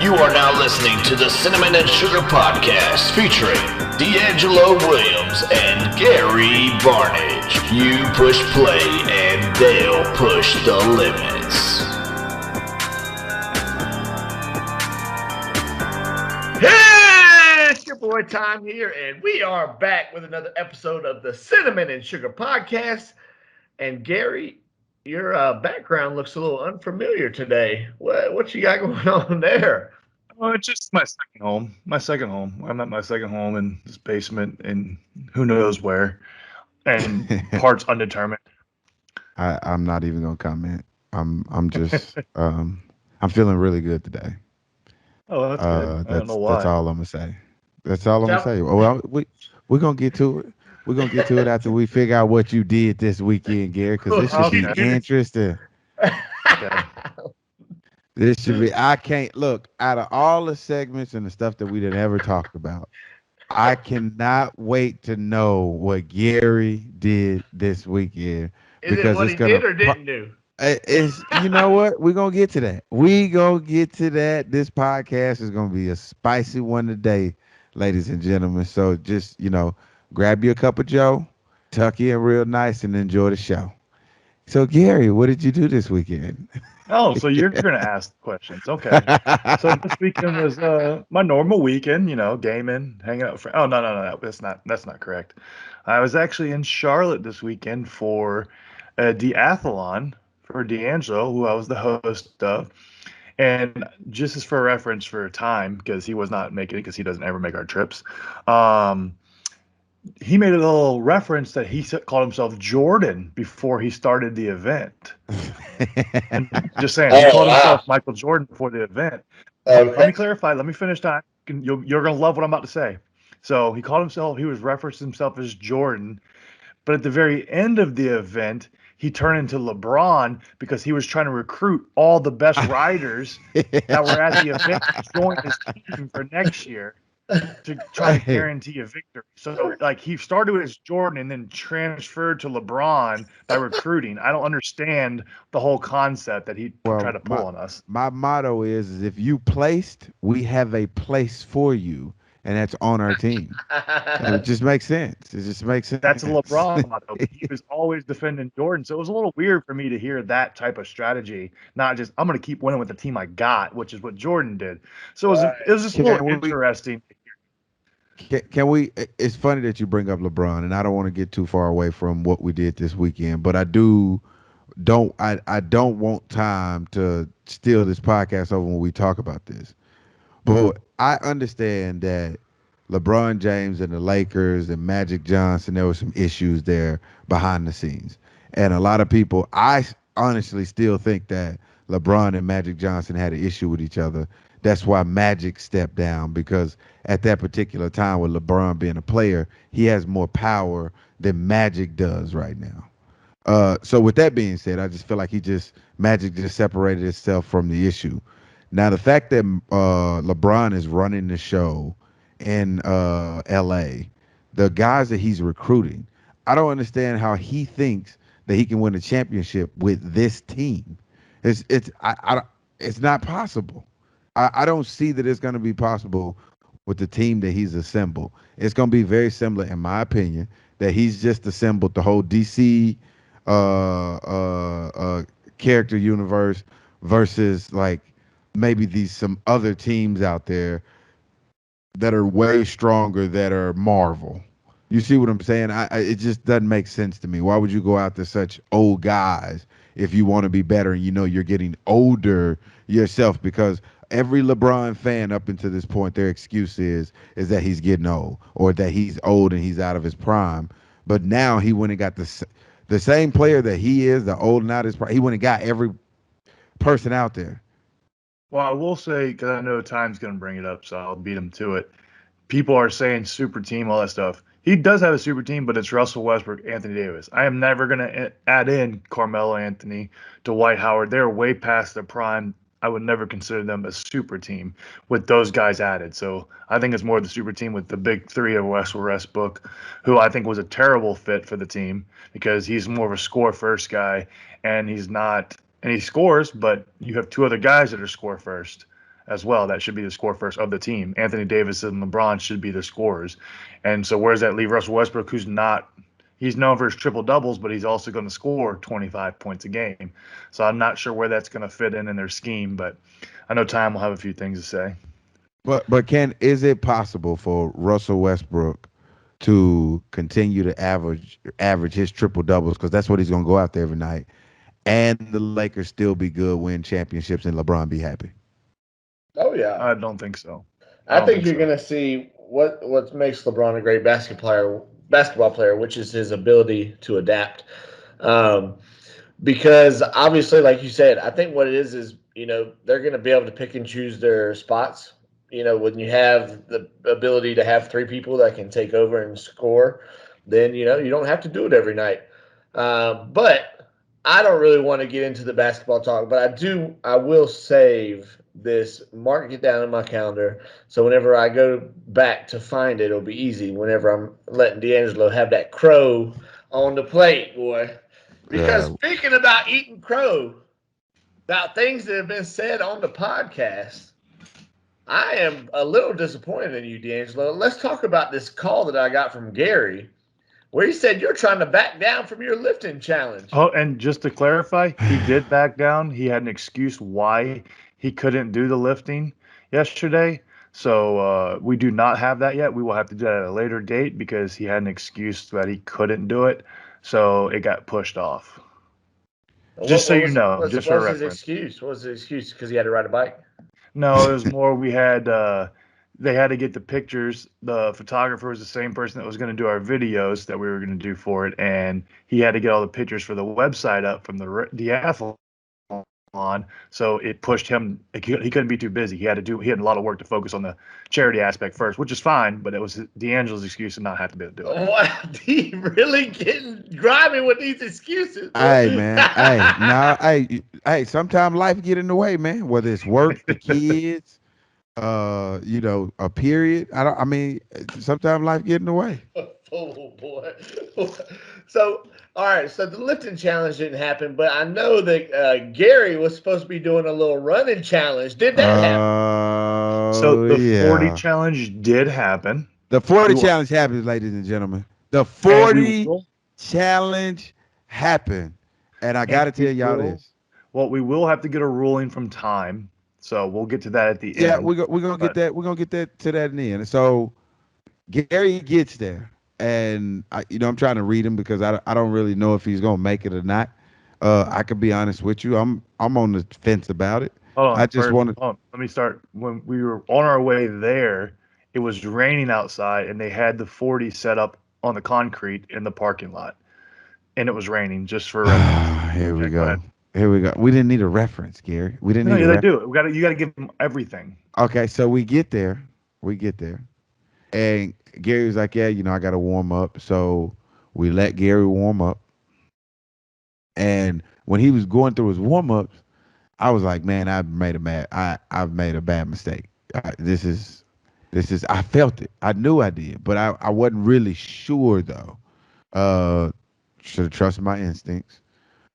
You are now listening to the Cinnamon and Sugar Podcast featuring DeAngelo Williams and Gary Barnage. You push play and they'll push the limits. Hey, it's your boy Tom here, and we are back with another episode of the Cinnamon and Sugar Podcast. And Gary, your background looks a little unfamiliar today. What you got going on there? Oh, it's just my second home. I'm at my second home in this basement in who knows where, and parts undetermined. I'm not even gonna comment. I'm just I'm feeling really good today. Oh, that's good. I don't know why. That's all I'm gonna say. That's all I'm gonna say. Well, we're gonna get to it. We're gonna get to it after we figure out what you did this weekend, Gary, because this should be interesting. Okay. This should be. I can't look out of all the segments and the stuff that we didn't ever talked about. I cannot wait to know what Gary did this weekend. Is it what he did or didn't do? It's, you know what? We're going to get to that. This podcast is going to be a spicy one today, ladies and gentlemen. So just, grab you a cup of Joe, tuck you in real nice, and enjoy the show. So, Gary, what did you do this weekend? Oh, so you're going to ask questions. Okay. So this weekend was my normal weekend, gaming, hanging out with friends. Oh, no. That's not correct. I was actually in Charlotte this weekend for a DeAthlon for DeAngelo, who I was the host of. And just as for reference for time, because he was not making it because he doesn't ever make our trips, he made a little reference that he called himself Jordan before he started the event. And just saying, he called himself Michael Jordan before the event. Let me clarify. Let me finish time. You're going to love what I'm about to say. So he was referencing himself as Jordan. But at the very end of the event, he turned into LeBron because he was trying to recruit all the best riders that were at the event to join his team for next year to try to guarantee a victory. So, he started as Jordan and then transferred to LeBron by recruiting. I don't understand the whole concept that he tried to pull on us. My motto is if you placed, we have a place for you. And that's on our team. It just makes sense. That's a LeBron motto. He was always defending Jordan. So it was a little weird for me to hear that type of strategy, not just, I'm going to keep winning with the team I got, which is what Jordan did. So it was just a little interesting. Can we? It's funny that you bring up LeBron, and I don't want to get too far away from what we did this weekend, but I don't want time to steal this podcast over when we talk about this. But I understand that LeBron James and the Lakers and Magic Johnson, there were some issues there behind the scenes. And a lot of people, I honestly still think that LeBron and Magic Johnson had an issue with each other. That's why Magic stepped down, because at that particular time with LeBron being a player, he has more power than Magic does right now. So with that being said, I just feel like Magic just separated itself from the issue. Now, the fact that LeBron is running the show in L.A., the guys that he's recruiting, I don't understand how he thinks that he can win a championship with this team. It's not possible. I don't see that it's going to be possible with the team that he's assembled. It's going to be very similar, in my opinion, that he's just assembled the whole DC character universe versus maybe some other teams out there that are way stronger that are Marvel. You see what I'm saying? It just doesn't make sense to me. Why would you go out to such old guys if you want to be better and you're getting older yourself? Because every LeBron fan up until this point, their excuse is that he's getting old or that he's old and he's out of his prime. But now he went and got the same player that he is, the old and out of his prime. He went and got every person out there. Well, I will say, because I know Time's going to bring it up, so I'll beat him to it. People are saying super team, all that stuff. He does have a super team, but it's Russell Westbrook, Anthony Davis. I am never going to add in Carmelo Anthony, Dwight Howard. They're way past their prime. I would never consider them a super team with those guys added. So I think it's more the super team with the big three of Russell Westbrook, who I think was a terrible fit for the team because he's more of a score-first guy, and he's not – and he scores, but you have two other guys that are score first. as well. That should be the score first of the team. Anthony Davis and LeBron should be the scorers. And so where does that leave Russell Westbrook, who's not – he's known for his triple-doubles, but he's also going to score 25 points a game. So I'm not sure where that's going to fit in their scheme, but I know Time will have a few things to say. But is it possible for Russell Westbrook to continue to average his triple-doubles, because that's what he's going to go out there every night, and the Lakers still be good, win championships, and LeBron be happy? Oh, yeah. I don't think so. I think you're going to see what makes LeBron a great basketball player, which is his ability to adapt. Because obviously, like you said, I think what it is, they're going to be able to pick and choose their spots. When you have the ability to have three people that can take over and score, then, you don't have to do it every night. But I don't really want to get into the basketball talk, but I will save this, mark it down in my calendar. So whenever I go back to find it, it'll be easy whenever I'm letting DeAngelo have that crow on the plate, boy. Because speaking about eating crow, about things that have been said on the podcast, I am a little disappointed in you, DeAngelo. Let's talk about this call that I got from Gary, where he said you're trying to back down from your lifting challenge. Oh, and just to clarify, he did back down. He had an excuse why he couldn't do the lifting yesterday. So we do not have that yet. We will have to do that at a later date because he had an excuse that he couldn't do it. So it got pushed off. Just so you know, just for reference. What was his excuse? Because he had to ride a bike? No, it was more we had they had to get the pictures. The photographer was the same person that was going to do our videos that we were going to do for it, and he had to get all the pictures for the website up from the DeAthlon. So it pushed him. He couldn't be too busy. He had a lot of work to focus on the charity aspect first, which is fine, but it was DeAngelo's excuse to not have to be able to do it. Wow, he really getting grimy with these excuses. Hey, man. Hey, sometimes life get in the way, man. Whether it's work, the kids, a period. Sometimes life get in the way. Oh boy. So, all right. So the lifting challenge didn't happen, but I know that Gary was supposed to be doing a little running challenge. Did that happen? So the 40 challenge did happen. The 40 challenge happened, ladies and gentlemen. The 40 challenge happened, and I got to tell y'all this. Well, we will have to get a ruling from Time, so we'll get to that at the end. Yeah, we're gonna get that. We're gonna get that to that in the end. So Gary gets there. And I'm trying to read him because I don't really know if he's gonna make it or not. I could be honest with you. I'm on the fence about it. Hold on, let me start. When we were on our way there, it was raining outside, and they had the 40 set up on the concrete in the parking lot, and it was raining. Just for here we go. Here we go. We didn't need a reference, Gary. We didn't. No, they do. You got to give them everything. Okay, so we get there, and Gary was like, yeah, I got to warm up. So we let Gary warm up. And when he was going through his warm-ups, I was like, man, I've made a bad mistake. I felt it. I knew I did, but I wasn't really sure, though. Should have trusted my instincts.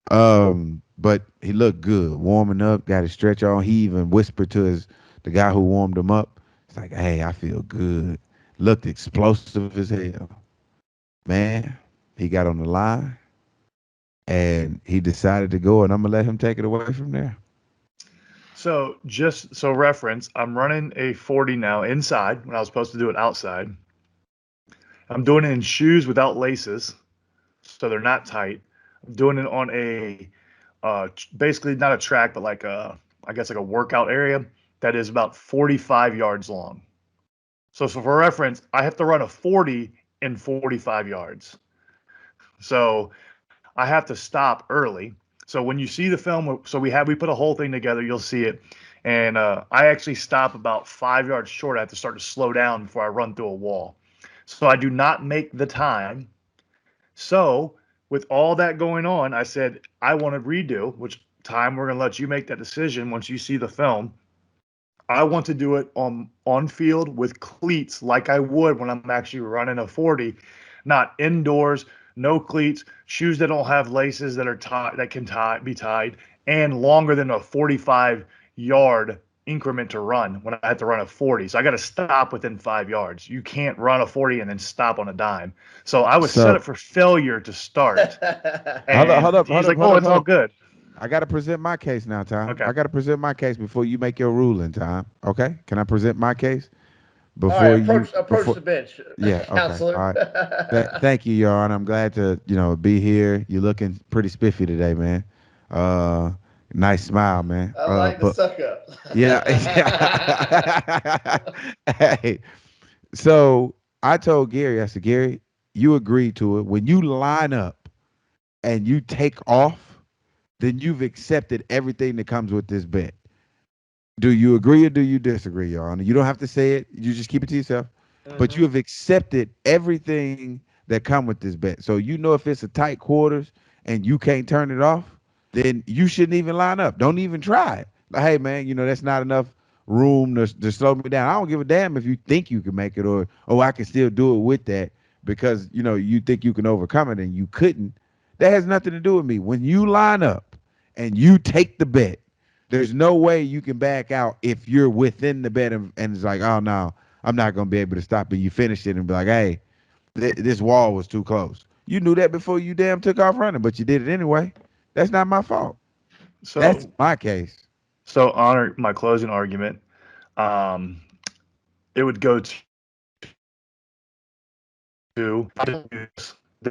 But he looked good, warming up, got his stretch on. He even whispered to the guy who warmed him up. It's like, hey, I feel good. Looked explosive as hell. Man, he got on the line, and he decided to go, and I'm going to let him take it away from there. So just so reference, I'm running a 40 now inside when I was supposed to do it outside. I'm doing it in shoes without laces, so they're not tight. I'm doing it on a basically not a track, but like a workout area that is about 45 yards long. So for reference, I have to run a 40 in 45 yards. So I have to stop early. So when you see the film, so we put a whole thing together, you'll see it. And I actually stop about 5 yards short. I have to start to slow down before I run through a wall. So I do not make the time. So with all that going on, I said, I want to redo, which Time we're going to let you make that decision once you see the film. I want to do it on field with cleats like I would when I'm actually running a 40, not indoors, no cleats, shoes that don't have laces that are be tied, and longer than a 45-yard increment to run when I have to run a 40. So I got to stop within 5 yards. You can't run a 40 and then stop on a dime. So I was set up for failure to start. Hold up. It's all good. I got to present my case now, Tom. Okay. I got to present my case before you make your ruling, Tom. Okay? Can I present my case? Before approach the bench. Yeah, okay. Counselor. All right. Thank you, Your Honor. I'm glad to, be here. You're looking pretty spiffy today, man. Nice smile, man. I like the suck up. Yeah. Hey, so I told Gary, I said, Gary, you agreed to it. When you line up and you take off, then you've accepted everything that comes with this bet. Do you agree or do you disagree, Your Honor? You don't have to say it. You just keep it to yourself. But you have accepted everything that come with this bet. So if it's a tight quarters and you can't turn it off, then you shouldn't even line up. Don't even try it. Like, hey, man, that's not enough room to slow me down. I don't give a damn if you think you can make it or I can still do it with that because, you think you can overcome it and you couldn't. That has nothing to do with me. When you line up and you take the bet, there's no way you can back out if you're within the bet and it's like, oh, no, I'm not going to be able to stop it. You finish it and be like, hey, this wall was too close. You knew that before you damn took off running, but you did it anyway. That's not my fault. So that's my case. So, Honor, my closing argument, it would go to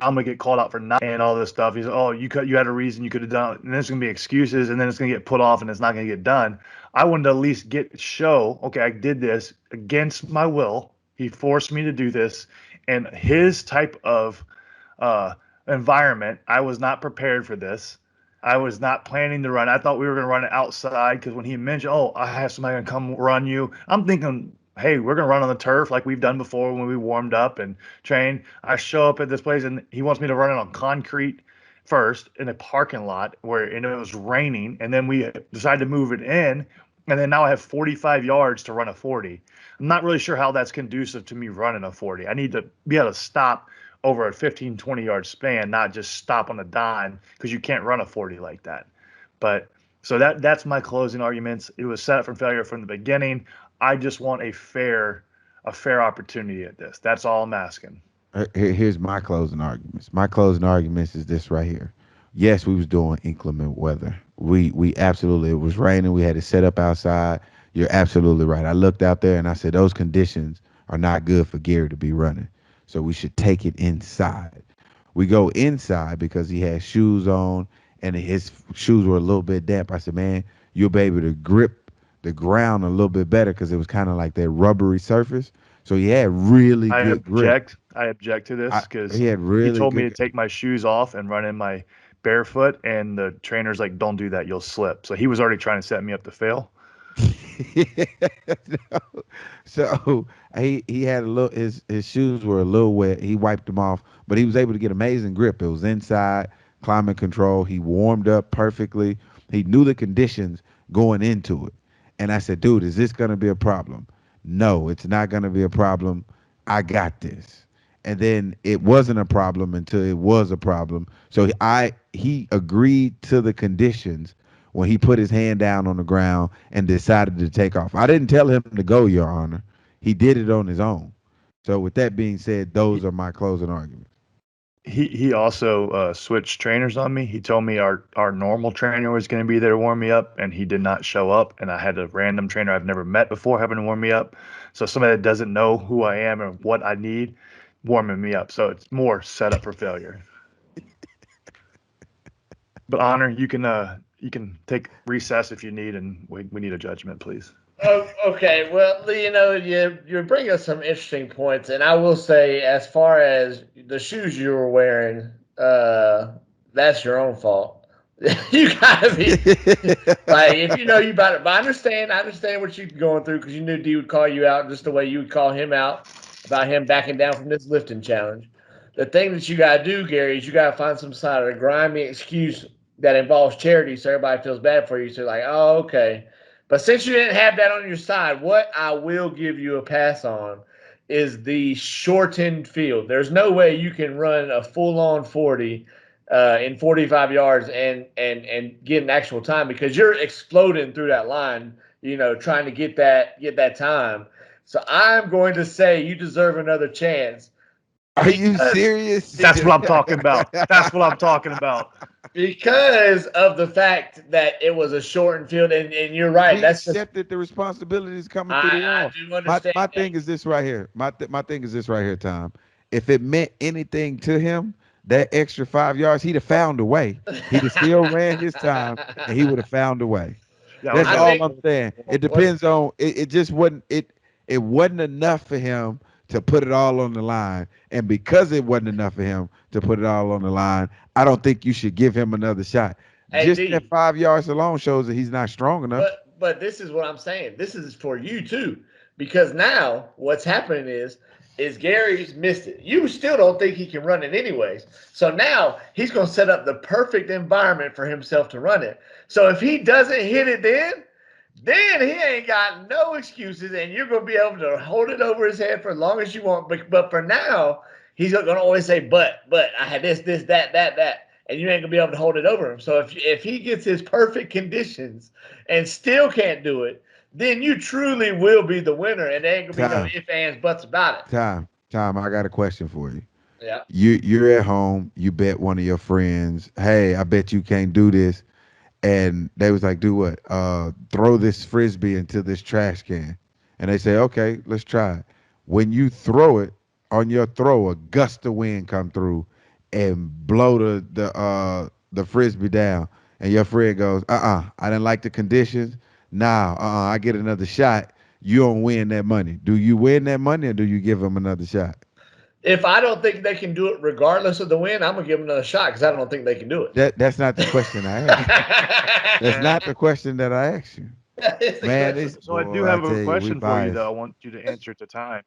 I'm gonna get called out for not and all this stuff. He's you had a reason you could have done it, and then it's gonna be excuses, and then it's gonna get put off, and it's not gonna get done. I wanted to at least show, okay, I did this against my will. He forced me to do this, and his type of environment, I was not prepared for this. I was not planning to run. I thought we were gonna run it outside because when he mentioned, I have somebody gonna come run you, I'm thinking, hey, we're going to run on the turf like we've done before when we warmed up and trained. I show up at this place, and he wants me to run it on concrete first in a parking lot where it was raining, and then we decided to move it in, and then now I have 45 yards to run a 40. I'm not really sure how that's conducive to me running a 40. I need to be able to stop over a 15, 20-yard span, not just stop on a dime because you can't run a 40 like that. But so that's my closing arguments. It was set up for failure from the beginning. I just want a fair opportunity at this. That's all I'm asking. Here's my closing arguments. My closing arguments is this right here. Yes, we was doing inclement weather. We absolutely, it was raining. We had to set up outside. You're absolutely right. I looked out there and I said, those conditions are not good for Gary to be running. So we should take it inside. We go inside because he had shoes on and his shoes were a little bit damp. I said, man, you'll be able to grip the ground a little bit better because it was kind of like that rubbery surface. So he had really good grip. I object to this because he told me to take my shoes off and run in my barefoot, and the trainer's like, don't do that, you'll slip. So he was already trying to set me up to fail. So he had a little, his shoes were a little wet. He wiped them off, but he was able to get amazing grip. It was inside, climate control. He warmed up perfectly. He knew the conditions going into it. And I said, dude, is this going to be a problem? No, it's not going to be a problem. I got this. And then it wasn't a problem until it was a problem. So he agreed to the conditions when he put his hand down on the ground and decided to take off. I didn't tell him to go, Your Honor. He did it on his own. So with that being said, those are my closing arguments. He also switched trainers on me. He told me our normal trainer was going to be there to warm me up, and he did not show up. And I had a random trainer I've never met before having to warm me up. So somebody that doesn't know who I am and what I need warming me up. So it's more set up for failure. But Honor, you can take recess if you need, and we need a judgment, please. Oh, okay. Well, you bring us some interesting points, and I will say, as far as the shoes you were wearing, that's your own fault. You gotta be like, if you know you about it. But I understand what you're going through because you knew D would call you out just the way you would call him out about him backing down from this lifting challenge. The thing that you gotta do, Gary, is you gotta find some sort of grimy excuse that involves charity, so everybody feels bad for you. So like, oh, okay. But since you didn't have that on your side, what I will give you a pass on is the shortened field. There's no way you can run a full-on 40 in 45 yards and get an actual time because you're exploding through that line. trying to get that time. So I'm going to say you deserve another chance. Are you serious? That's what I'm talking about. That's what I'm talking about. Because of the fact that it was a shortened field, and you're right. He That's accepted the responsibilities coming through the I wall. do understand. My thing is this right here. My thing is this right here, Tom. If it meant anything to him, that extra 5 yards, he'd have found a way. He'd have still ran his time, and he would have found a way. Yeah, That's I all think- I'm saying. It depends on it. It just wasn't it. It wasn't enough for him to put it all on the line, and because it wasn't enough for him to put it all on the line, I don't think you should give him another shot. Hey, Just D. that 5 yards alone shows that he's not strong enough. But this is what I'm saying. This is for you too, because now what's happening is Gary's missed it. You still don't think he can run it anyways. So now he's going to set up the perfect environment for himself to run it. So if he doesn't hit it then he ain't got no excuses, and you're going to be able to hold it over his head for as long as you want. But for now, he's going to always say, but I had this, that, and you ain't going to be able to hold it over him. So if he gets his perfect conditions and still can't do it, then you truly will be the winner, and there ain't going to be no ifs, ands, buts about it. Tom, I got a question for you. Yeah. You're at home, you bet one of your friends, hey, I bet you can't do this. And they was like, do what? Throw this frisbee into this trash can. And they say, okay, let's try it. When you throw it, on your throw, a gust of wind come through and blow the frisbee down. And your friend goes, I didn't like the conditions. Nah, I get another shot. You don't win that money. Do you win that money, or do you give them another shot? If I don't think they can do it regardless of the win, I'm going to give them another shot because I don't think they can do it. That's not the question I asked. That's not the question that I asked you. Man, so I do have a question for you, though. I want you to answer at the time.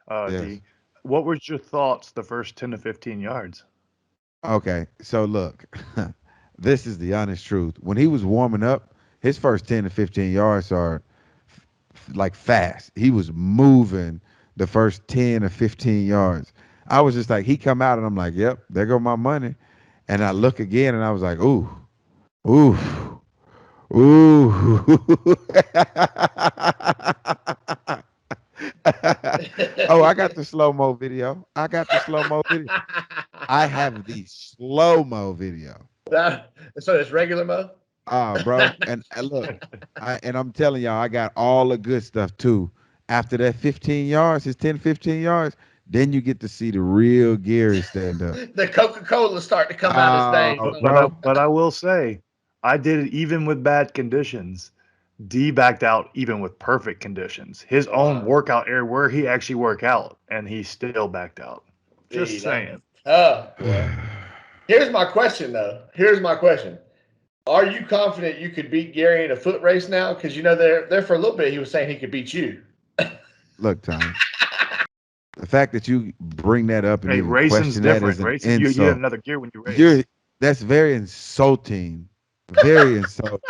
Yes. D, what were your thoughts the first 10 to 15 yards? Okay, so look, this is the honest truth. When he was warming up, his first 10 to 15 yards are like fast. He was moving the first 10 or 15 yards. I was just like, he come out and I'm like, yep, there go my money. And I look again and I was like, ooh. Oh, I got the slow-mo video. I have the slow-mo video. So it's regular mo? Bro. And look, I'm telling y'all, I got all the good stuff too. After that 15 yards, his 10, 15 yards, then you get to see the real Gary stand up. The Coca-Cola start to come out his thing. But I will say, I did it even with bad conditions. D backed out even with perfect conditions. His own workout area where he actually worked out, and he still backed out. Just saying. Here's my question, though. Are you confident you could beat Gary in a foot race now? Because there for a little bit he was saying he could beat you. Look, Tom. The fact that you bring that up and even racing's question that different. is an Racing, insult. you get another gear when you race. That's very insulting. Very insulting,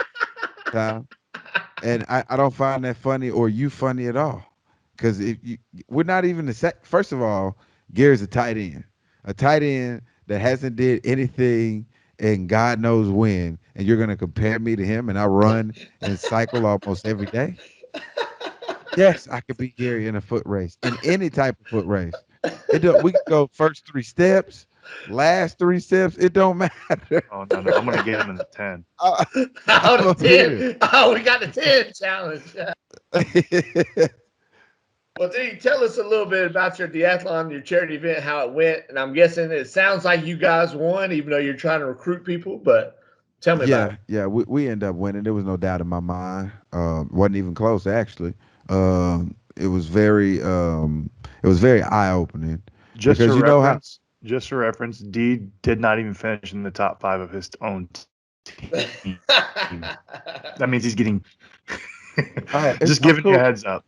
Tom. And I don't find that funny or you funny at all. Because we're not even the same. First of all, Gary's a tight end. A tight end that hasn't did anything and God knows when. And you're going to compare me to him and I run and cycle almost every day? Yes, I could beat Gary in a foot race, in any type of foot race. We can go first 3 steps, last 3 steps. It don't matter. Oh, no. I'm going to get him in the 10. The 10. Oh, we got the 10 challenge. Well, D, tell us a little bit about your DeAthlon, your charity event, how it went. And I'm guessing it sounds like you guys won, even though you're trying to recruit people. But tell me about it. Yeah, we ended up winning. There was no doubt in my mind. Wasn't even close, actually. It was very eye-opening. Just for reference, D did not even finish in the top 5 of his own team. That means he's getting just giving you a heads up.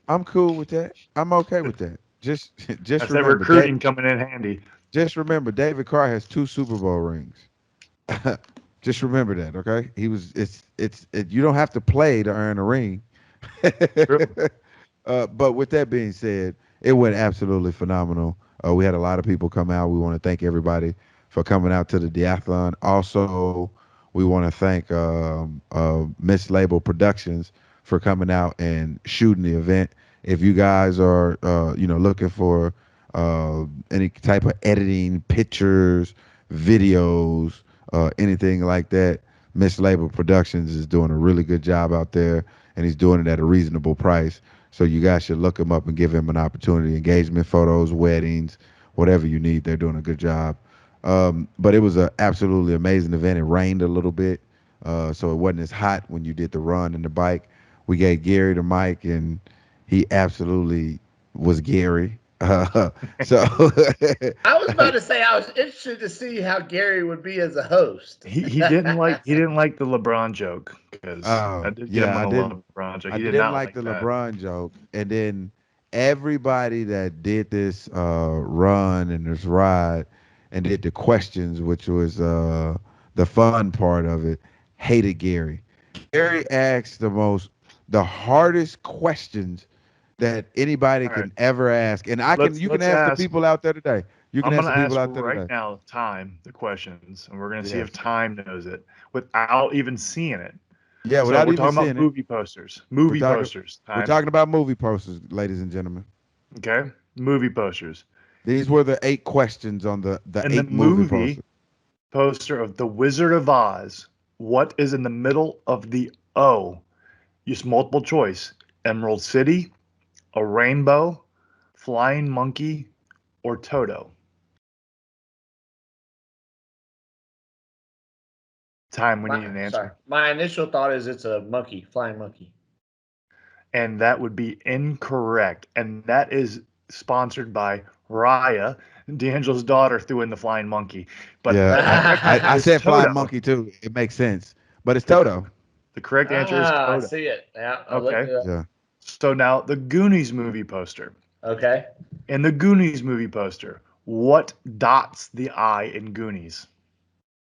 I'm cool with that. I'm okay with that. Just That's remember, that recruiting coming in handy. Just remember, David Carr has 2 Super Bowl rings. Just remember that, okay? You don't have to play to earn a ring. But with that being said, it went absolutely phenomenal. We had a lot of people come out. We want to thank everybody for coming out to the DeAthlon. Also, we want to thank Miss Label Productions for coming out and shooting the event. If you guys are, looking for any type of editing, pictures, videos, anything like that, Mislabeled Productions is doing a really good job out there, and he's doing it at a reasonable price. So you guys should look him up and give him an opportunity. Engagement photos, weddings, whatever you need, they're doing a good job. But it was an absolutely amazing event. It rained a little bit, so it wasn't as hot when you did the run and the bike. We gave Gary the mic, and he absolutely was Gary. So I was about to say I was interested to see how Gary would be as a host. He didn't like the LeBron joke because Oh, I did get him yeah, on I a didn't. LeBron joke. I He did didn't not like the that. LeBron joke, and then everybody that did this run and this ride and did the questions, which was the fun part of it, hated Gary. Gary asked the hardest questions that anybody All can right. ever ask, and you can Let's ask the ask. people out there today. You can I'm ask going the to people ask out there right today. now the questions, and we're going to see Yes. if Time knows it without even seeing it. Yeah, So without we're even talking seeing about it. movie posters. Movie talking- posters. We're Time. talking about movie posters, ladies and gentlemen. Okay, movie posters. These were the 8 questions on the In 8 the movie movie posters. poster of The Wizard of Oz, what is in the middle of the O? Use multiple choice. Emerald City, a rainbow, flying monkey, or Toto. Time, we need an answer. Sorry. My initial thought is it's a monkey, flying monkey. And that would be incorrect. And that is sponsored by Raya. DeAngelo's daughter threw in the flying monkey. But yeah, I is said flying Toto. monkey too. It makes sense, but it's Toto. The correct answer is I Toto. see it. Yeah. Okay. Yeah. So now the Goonies movie poster. Okay. In the Goonies movie poster, what dots the eye in Goonies?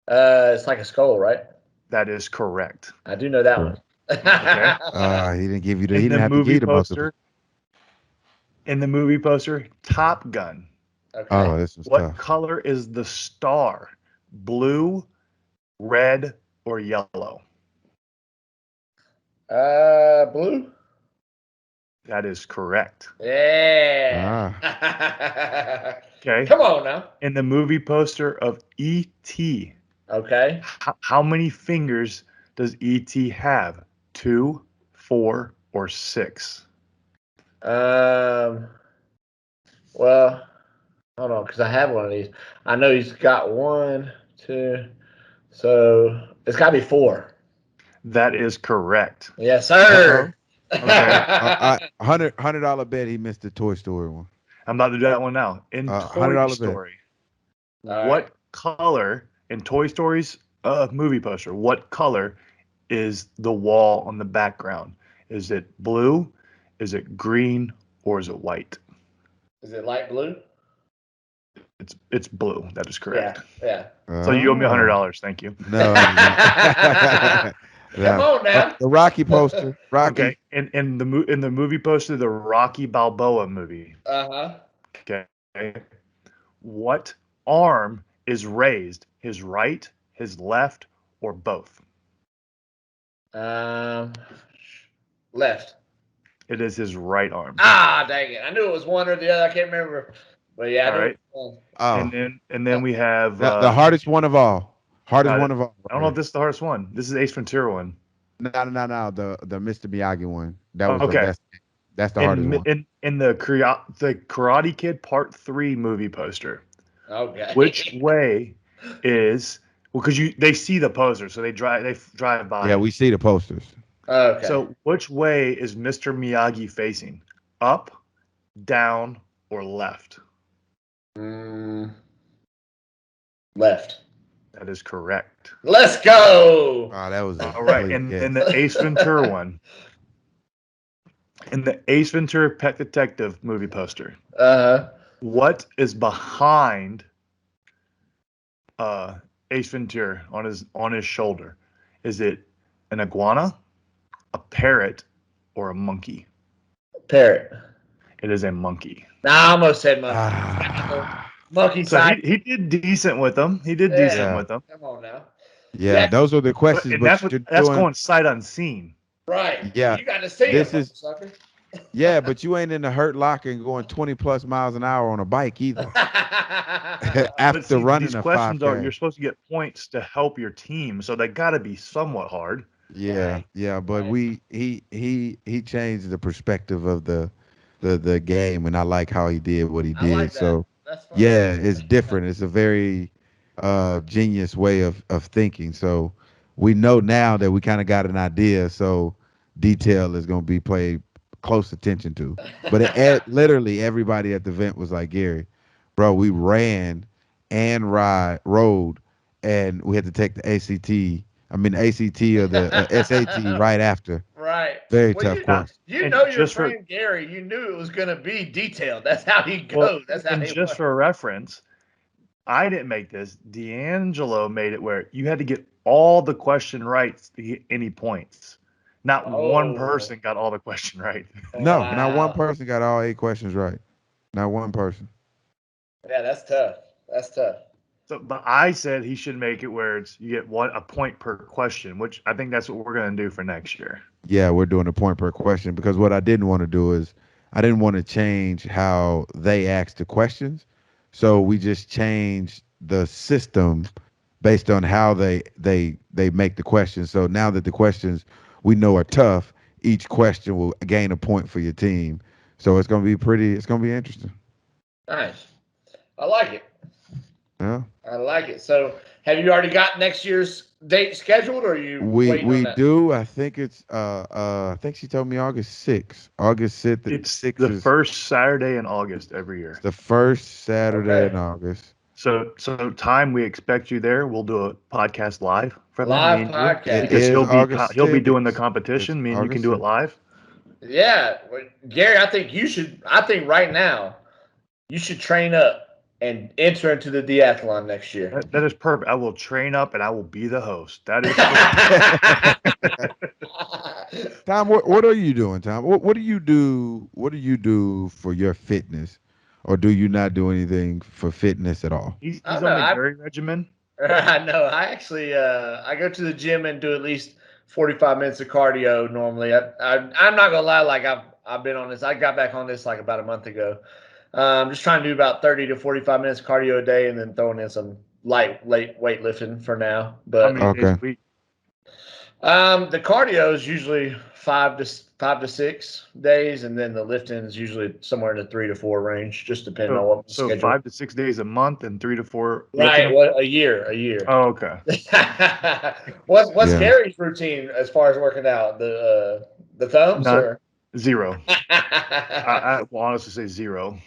It's like a skull, right? That is correct. I do know that one. Okay. He didn't give you In he the didn't have to give movie you the most of it. poster, in the movie poster, Top Gun. Okay. Oh, this was What tough. color is the star? Blue, red, or yellow? Blue. That is correct. Yeah. Okay. Come on now. In the movie poster of E.T., Okay. how many fingers does E.T. have? 2, 4, or 6? Well, hold on, because I have one of these. I know he's got 1, 2. So it's got to be 4. That is correct. Yes, sir. Okay. $100 bet he missed the Toy Story one. I'm about to do that one now. In Toy $100 bet. Story, All what right. color in Toy Story's movie poster? What color is the wall on the background? Is it blue? Is it green? Or is it white? Is it light blue? It's blue. That is correct. Yeah. So you owe me $100. Thank you. No. Come on now. The Rocky poster. Rocky. Okay. In the movie poster, the Rocky Balboa movie. Uh-huh. Okay. What arm is raised? His right, his left, or both? Left. It is his right arm. Ah, dang it! I knew it was one or the other. I can't remember. But yeah, I All knew right. it was one. Oh. And then we have The hardest one of all. Hardest no, one of all. I don't know if this is the hardest one. This is Ace Ventura one. No. The Mr. Miyagi one. That was Okay. that's the hardest one. In the Karate Kid Part 3 movie poster, Okay. which way is because they see the poster, so they drive by. Yeah, we see the posters. Okay. So which way is Mr. Miyagi facing? Up, down, or left? Left. That is correct. Let's go. Oh, that was All right. In the Ace Ventura one. In the Ace Ventura Pet Detective movie poster, what is behind Ace Ventura on his shoulder? Is it an iguana, a parrot, or a monkey? Parrot. It is a monkey. Nah, I almost said monkey. Monkey So side. he did decent with them. Yeah. With them. Come on now. Yeah, those are the questions. And but that's you're that's doing, going sight unseen. Right. Yeah, You got to see this him, is sucker. yeah, but you ain't in the hurt locker and going 20 plus miles an hour on a bike either. But After see, running these a questions are you're 5K. supposed to get points to help your team, so they got to be somewhat hard. Yeah, Right. yeah, but Right. he changed the perspective of the game, and I like how he did what he I did. like that. So That's fun. yeah, it's different. It's a very genius way of thinking. So we know now that we kind of got an idea. So detail is going to be paid close attention to. But literally everybody at the event was like, Gary, bro, we ran and rode, and we had to take the ACT. I mean, the ACT or the SAT right after. Right. Very Well, tough Uh, course. you and know your just for friend Gary. You knew it was going to be detailed. That's how he well, goes. That's how and he just works. for reference, I didn't make this. DeAngelo made it where you had to get all the question right to get any points. Not one Oh, person got all the question right. No, not one wow. person got all 8 questions right. Not one person. Yeah, that's tough. That's tough. So, but I said he should make it where it's you get a point per question, which I think that's what we're gonna do for next year. Yeah, we're doing a point per question because what I didn't want to do is I didn't want to change how they ask the questions. So we just changed the system based on how they make the questions. So now that the questions we know are tough, each question will gain a point for your team. So it's gonna be interesting. Nice. I like it. Yeah. I like it. So, have you already got next year's date scheduled, or are you waiting on We that? do. I think it's I think she told me August 6th. August 6th. It's 6th the is first Saturday in August every it's year. the first Saturday Okay. in August. So time we expect you there. We'll do a podcast live from there, me Live and you, It podcast. because is August he'll be doing the 6th. It's competition. Me and you can August do it 6th. live. Yeah, well, Gary. I think you should. I think right now you should train up and enter into the DeAthlon next year. That is perfect. I will train up and I will be the host. That is Tom, what are you doing, Tom? What do you do? What do you do for your fitness, or do you not do anything for fitness at all? I he's don't know. on the Gary regimen. I know. I actually I go to the gym and do at least 45 minutes of cardio normally. I'm not gonna lie. Like I've been on this. I got back on this like about a month ago. I'm just trying to do about 30 to 45 minutes cardio a day, and then throwing in some light weightlifting for now. How But many days Okay. a week? the cardio is usually 5 to 6 days, and then the lifting is usually somewhere in the 3 to 4 range, just depending on what my So schedule. 5 to 6 days a month and 3 to 4 lifting. Right. Well, a year. Oh, okay. What's Yeah. Gary's routine as far as working out? The thumbs Not or 0. I will honestly say 0.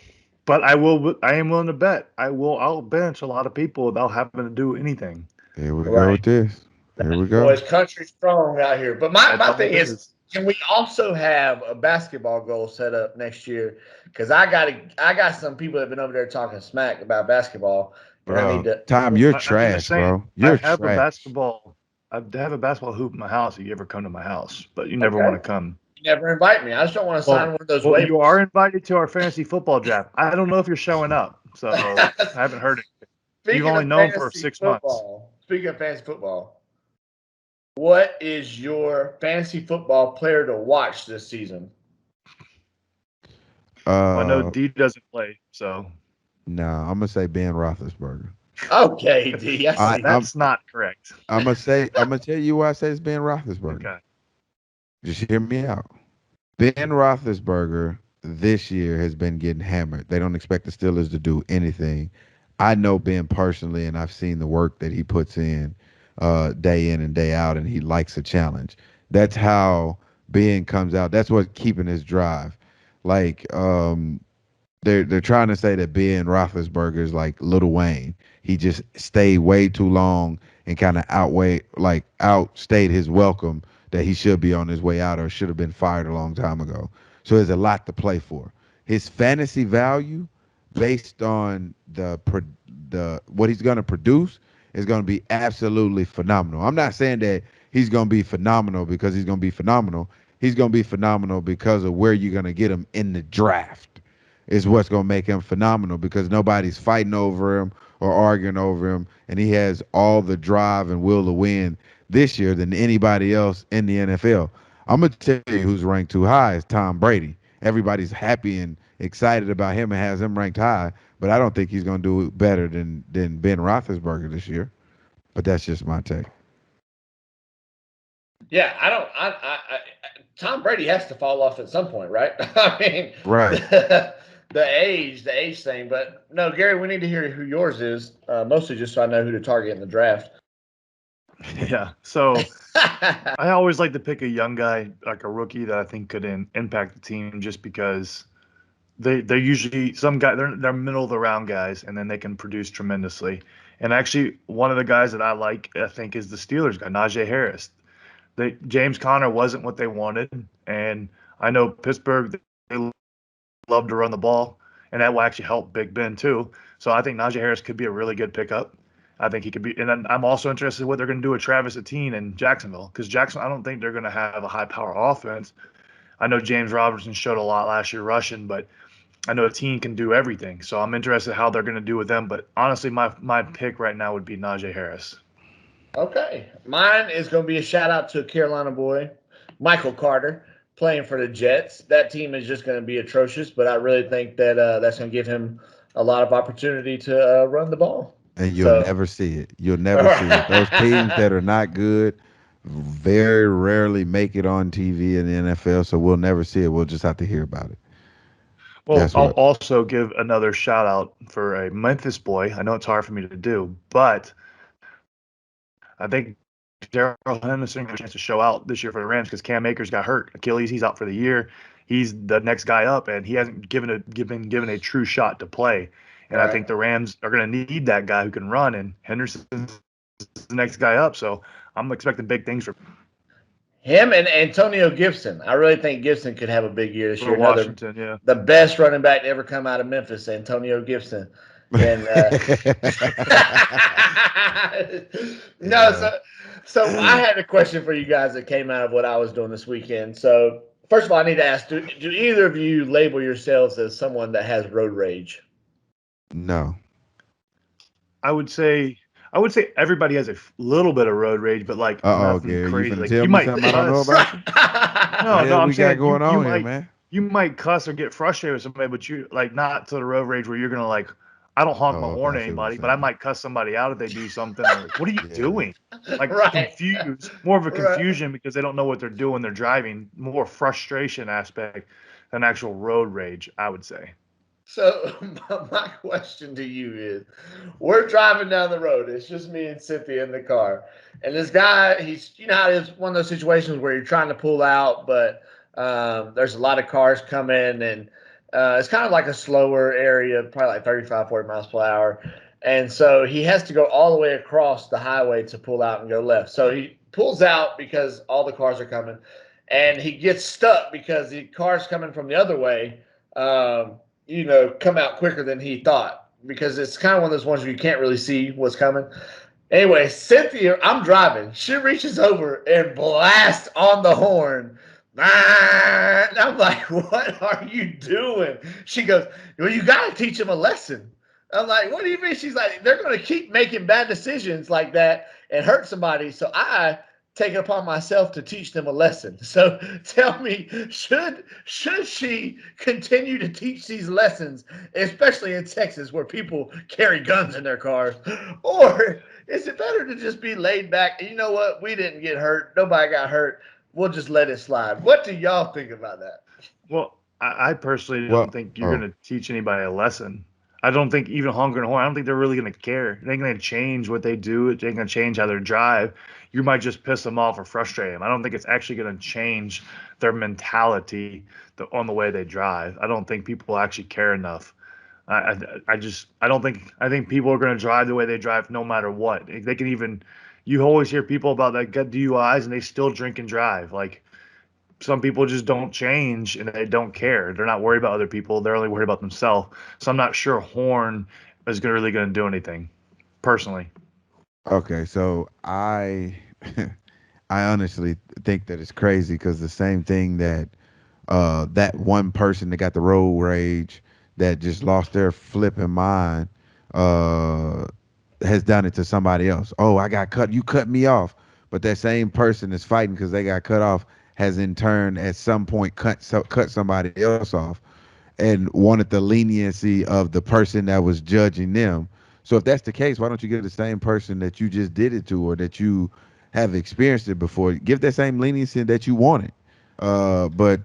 But I will. I am willing to bet. I'll bench a lot of people without having to do anything. Here we go right. with this. Here we go. Boys, country strong out here. But my That's all thing it is, is. can we also have a basketball goal set up next year? Because I got some people that have been over there talking smack about basketball, and I need Bro, to. Tom, you're I'm just trash, saying. bro. You're trash. I have a basketball hoop in my house. If you ever come to my house, but you never Okay. want to come. You never invite me. I just don't want to sign one of those Well, waivers. you are invited to our fantasy football draft. I don't know if you're showing up, so I haven't heard it. You've only known for 6 months. Speaking of fantasy football, what is your fantasy football player to watch this season? Well, I know D doesn't play, so No, I'm gonna say Ben Roethlisberger. Okay, D. I see. that's not correct. I'm gonna tell you why I say it's Ben Roethlisberger. Okay. Just hear me out. Ben Roethlisberger this year has been getting hammered. They don't expect the Steelers to do anything. I know Ben personally, and I've seen the work that he puts in day in and day out, and he likes a challenge. That's how Ben comes out. That's what's keeping his drive. Like they're trying to say that Ben Roethlisberger is like Lil Wayne. He just stayed way too long and kind of outstayed his welcome that he should be on his way out or should have been fired a long time ago. So there's a lot to play for. His fantasy value, based on the what he's going to produce, is going to be absolutely phenomenal. I'm not saying that he's going to be phenomenal because he's going to be phenomenal. He's going to be phenomenal because of where you're going to get him in the draft is what's going to make him phenomenal because nobody's fighting over him or arguing over him, and he has all the drive and will to win this year than anybody else in the NFL. I'm gonna tell you who's ranked too high is Tom Brady. Everybody's happy and excited about him and has him ranked high, but I don't think he's gonna do better than Ben Roethlisberger this year. But that's just my take. Yeah, I don't. Tom Brady has to fall off at some point, right? I mean, Right. the age thing. But no, Gary, we need to hear who yours is, mostly just so I know who to target in the draft. Yeah. So I always like to pick a young guy, like a rookie that I think could impact the team, just because they're usually they're middle of the round guys, and then they can produce tremendously. And actually, one of the guys that I like, I think, is the Steelers guy, Najee Harris. James Conner wasn't what they wanted, and I know Pittsburgh, they love to run the ball, and that will actually help Big Ben too. So I think Najee Harris could be a really good pickup. I think he could be, and then I'm also interested in what they're going to do with Travis Etienne in Jacksonville, because I don't think they're going to have a high power offense. I know James Robinson showed a lot last year rushing, but I know Etienne can do everything. So I'm interested how they're going to do with them. But honestly, my pick right now would be Najee Harris. Okay, mine is going to be a shout out to a Carolina boy, Michael Carter, playing for the Jets. That team is just going to be atrocious, but I really think that that's going to give him a lot of opportunity to run the ball. And you'll never see it. You'll never see it. Those teams that are not good very rarely make it on TV in the NFL, so we'll never see it. We'll just have to hear about it. Well, I'll also give another shout out for a Memphis boy. I know it's hard for me to do, but I think Darrell Henderson got a chance to show out this year for the Rams because Cam Akers got hurt. Achilles, he's out for the year. He's the next guy up, and he hasn't given a true shot to play. And I think the Rams are going to need that guy who can run, and Henderson's the next guy up. So I'm expecting big things from him and Antonio Gibson. I really think Gibson could have a big year this year. Washington, yeah. The best running back to ever come out of Memphis, Antonio Gibson. And so I had a question for you guys that came out of what I was doing this weekend. So first of all, I need to ask: Do either of you label yourselves as someone that has road rage? No. I would say everybody has a little bit of road rage, but like nothing Gary, crazy. Like, you might something I don't know about. No, I'm saying going on here, man. You might cuss or get frustrated with somebody, but you like not to the road rage where you're gonna like. I don't honk my horn at anybody, but I might cuss somebody out if they do something. Like, what are you doing? Like confused, more of a confusion because they don't know what they're doing. They're driving, more frustration aspect than actual road rage, I would say. So my question to you is, we're driving down the road. It's just me and Cynthia in the car. And this guy, he's, how it is one of those situations where you're trying to pull out, but there's a lot of cars coming, and it's kind of like a slower area, probably like 35, 40 miles per hour. And so he has to go all the way across the highway to pull out and go left. So he pulls out because all the cars are coming, and he gets stuck because the cars coming from the other way come out quicker than he thought, because it's kind of one of those ones where you can't really see what's coming. Anyway, Cynthia, I'm driving. She reaches over and blasts on the horn. And I'm like, what are you doing? She goes, well, you got to teach him a lesson. I'm like, what do you mean? She's like, they're going to keep making bad decisions like that and hurt somebody. So I take it upon myself to teach them a lesson. So tell me, should she continue to teach these lessons, especially in Texas where people carry guns in their cars? Or is it better to just be laid back? You know what? We didn't get hurt. Nobody got hurt. We'll just let it slide. What do y'all think about that? Well, I personally don't think you're going to teach anybody a lesson. I don't think even honking a horn, I don't think they're really going to care. They ain't going to change what they do. It ain't going to change how they drive. You might just piss them off or frustrate them. I don't think it's actually going to change their mentality on the way they drive. I don't think people actually care enough. I think people are going to drive the way they drive no matter what. They can even, you always hear people about that get DUIs and they still drink and drive. Like, some people just don't change and they don't care. They're not worried about other people. They're only worried about themselves. So I'm not sure horn is really going to do anything, personally. Okay, so I honestly think that it's crazy because the same thing that that one person that got the road rage that just lost their flipping mind has done it to somebody else. Oh, I got cut. You cut me off. But that same person is fighting because they got cut off has in turn at some point cut somebody else off and wanted the leniency of the person that was judging them. So if that's the case, why don't you give the same person that you just did it to or that you have experienced it before, give that same leniency that you wanted? But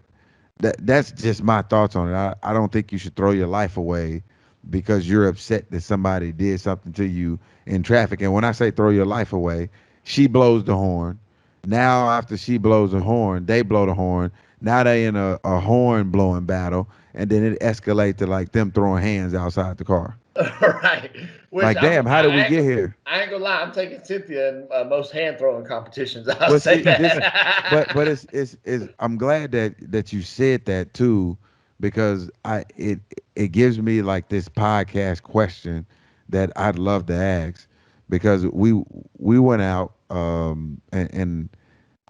that's just my thoughts on it. I don't think you should throw your life away because you're upset that somebody did something to you in traffic. And when I say throw your life away, she blows the horn. Now after she blows the horn, they blow the horn. Now they in a horn blowing battle, and then it escalates to like them throwing hands outside the car. Right. Which Like, damn, how did we get here? I ain't gonna lie, I'm taking Cynthia in most hand throwing competitions. I'll Well, say see, that. but it's I'm glad that you said that too, because it gives me like this podcast question that I'd love to ask, because we went out and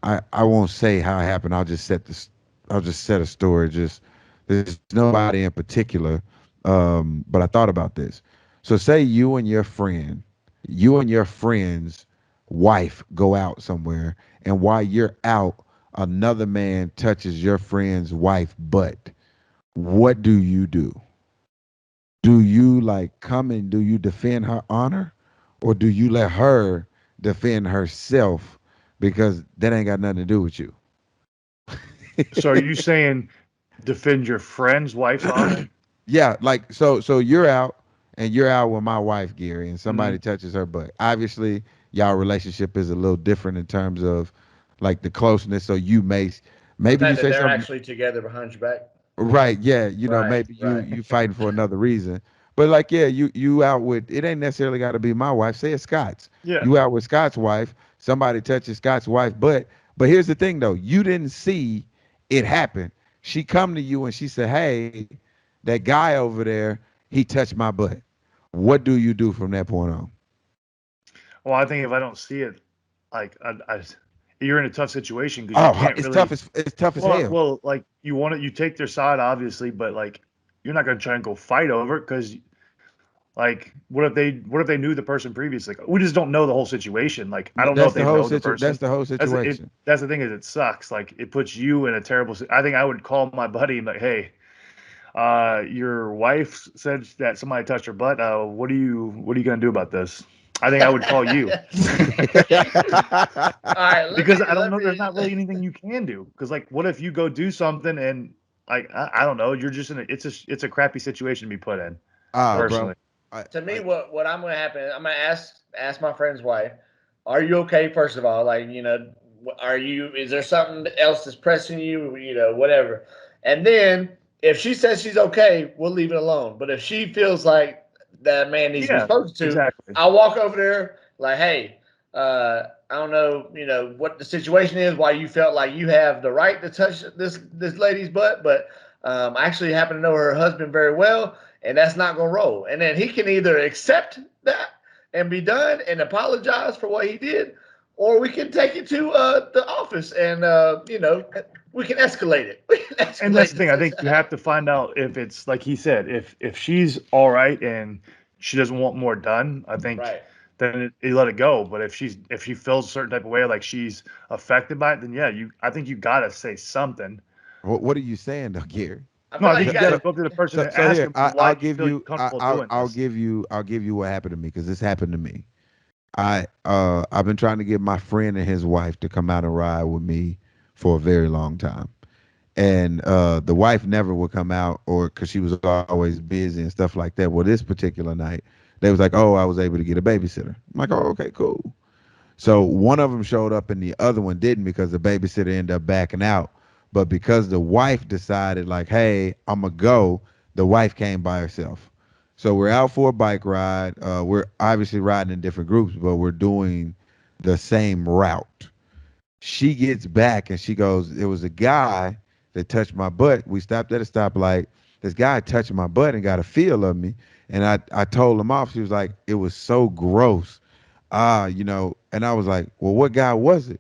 I won't say how it happened. I'll just set a story. Just there's nobody in particular, but I thought about this. So say you and your friend's wife go out somewhere, and while you're out, another man touches your friend's wife butt. What do you do? Do you like come and do you defend her honor, or do you let her defend herself because that ain't got nothing to do with you? So are you saying defend your friend's wife's honor? Yeah, like so you're out and you're out with my wife, Gary, and somebody touches her butt. Obviously, y'all relationship is a little different in terms of like the closeness. So you maybe you say they're something. actually together behind your back. Right, yeah, Right, maybe right. you fighting for another reason. But like, yeah, you out with it ain't necessarily got to be my wife. Say it's Scott's. Yeah. You out with Scott's wife. Somebody touches Scott's wife, but here's the thing though, you didn't see it happen. She come to you and she said, "Hey, that guy over there, he touched my butt." What do you do from that point on? Well, I think if I don't see it, like you're in a tough situation because you can't It's really. tough as hell. Well, like you take their side, obviously, but like you're not gonna try and go fight over it because, like, what if they knew the person previously? Like, we just don't know the whole situation. Like, I don't know if they know the person. That's the whole situation. That's the thing is it sucks. Like, it puts you in a terrible. I think I would call my buddy and be like, hey, your wife said that somebody touched her butt. What are you gonna do about this? I think I would call you. All right, Because I don't know. There's not really anything you can do. Because like, what if you go do something and like I don't know. You're just in it's a crappy situation to be put in. Personally, to me, what I'm gonna happen? I'm gonna ask my friend's wife. Are you okay? First of all, like are you? Is there something else that's pressing you? Whatever. And then if she says she's okay, we'll leave it alone. But if she feels like that man needs to be spoken to, exactly. I'll walk over there like, hey, I don't know, what the situation is, why you felt like you have the right to touch this lady's butt, but I actually happen to know her husband very well, and that's not gonna roll. And then he can either accept that and be done and apologize for what he did, or we can take it to the office and we can escalate it. And that's the thing. I think you have to find out if it's like he said, if she's all right and she doesn't want more done. I think then you let it go. But if she feels a certain type of way, like she's affected by it, then yeah, I think you gotta say something. What are you saying though, Gary? I think you gotta go to the person and ask him why I'll you give feel you comfortable doing this. I'll give you what happened to me, because this happened to me. I've been trying to get my friend and his wife to come out and ride with me for a very long time. And the wife never would come out, or because she was always busy and stuff like that. Well, this particular night, they was like, "Oh, I was able to get a babysitter." I'm like, "Oh, okay, cool." So one of them showed up and the other one didn't, because the babysitter ended up backing out. But because the wife decided, like, "Hey, I'm gonna go," the wife came by herself. So we're out for a bike ride. We're obviously riding in different groups, but we're doing the same route. She gets back and she goes, "It was a guy that touched my butt. We stopped at a stoplight. This guy touched my butt and got a feel of me." And I told him off. She was like, "It was so gross." And I was like, "Well, what guy was it?"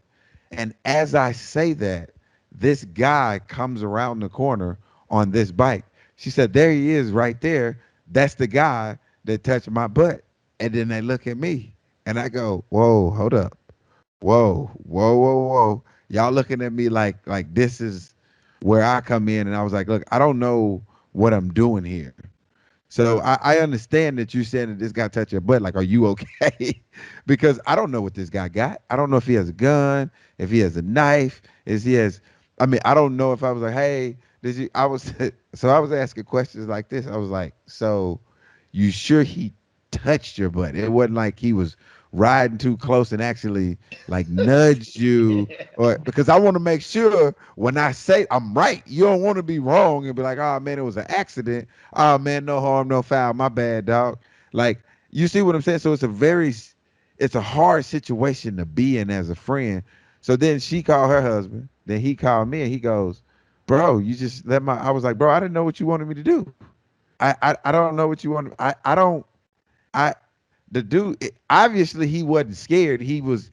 And as I say that, this guy comes around the corner on this bike. She said, "There he is right there. That's the guy that touched my butt." And then they look at me and I go, "Whoa, hold up. Whoa, whoa, whoa, whoa. Y'all looking at me like this is where I come in, and I was like, look, I don't know what I'm doing here. So I understand that you said that this guy touched your butt. Like, are you okay? Because I don't know what this guy got. I don't know if he has a gun, if he has a knife, I mean, I don't know if I was like, hey, did you, so I was asking questions like this. I was like, so you sure he touched your butt? It wasn't like he was riding too close and actually like nudged you, or because I want to make sure when I say I'm right. You don't want to be wrong and be like, oh man, it was an accident. Oh man, no harm, no foul. My bad, dog. Like, you see what I'm saying? So it's a hard situation to be in as a friend. So then she called her husband. Then he called me and he goes, bro, you just I was like, bro, I didn't know what you wanted me to do. I don't know what you want. I don't. I the dude obviously he wasn't scared. He was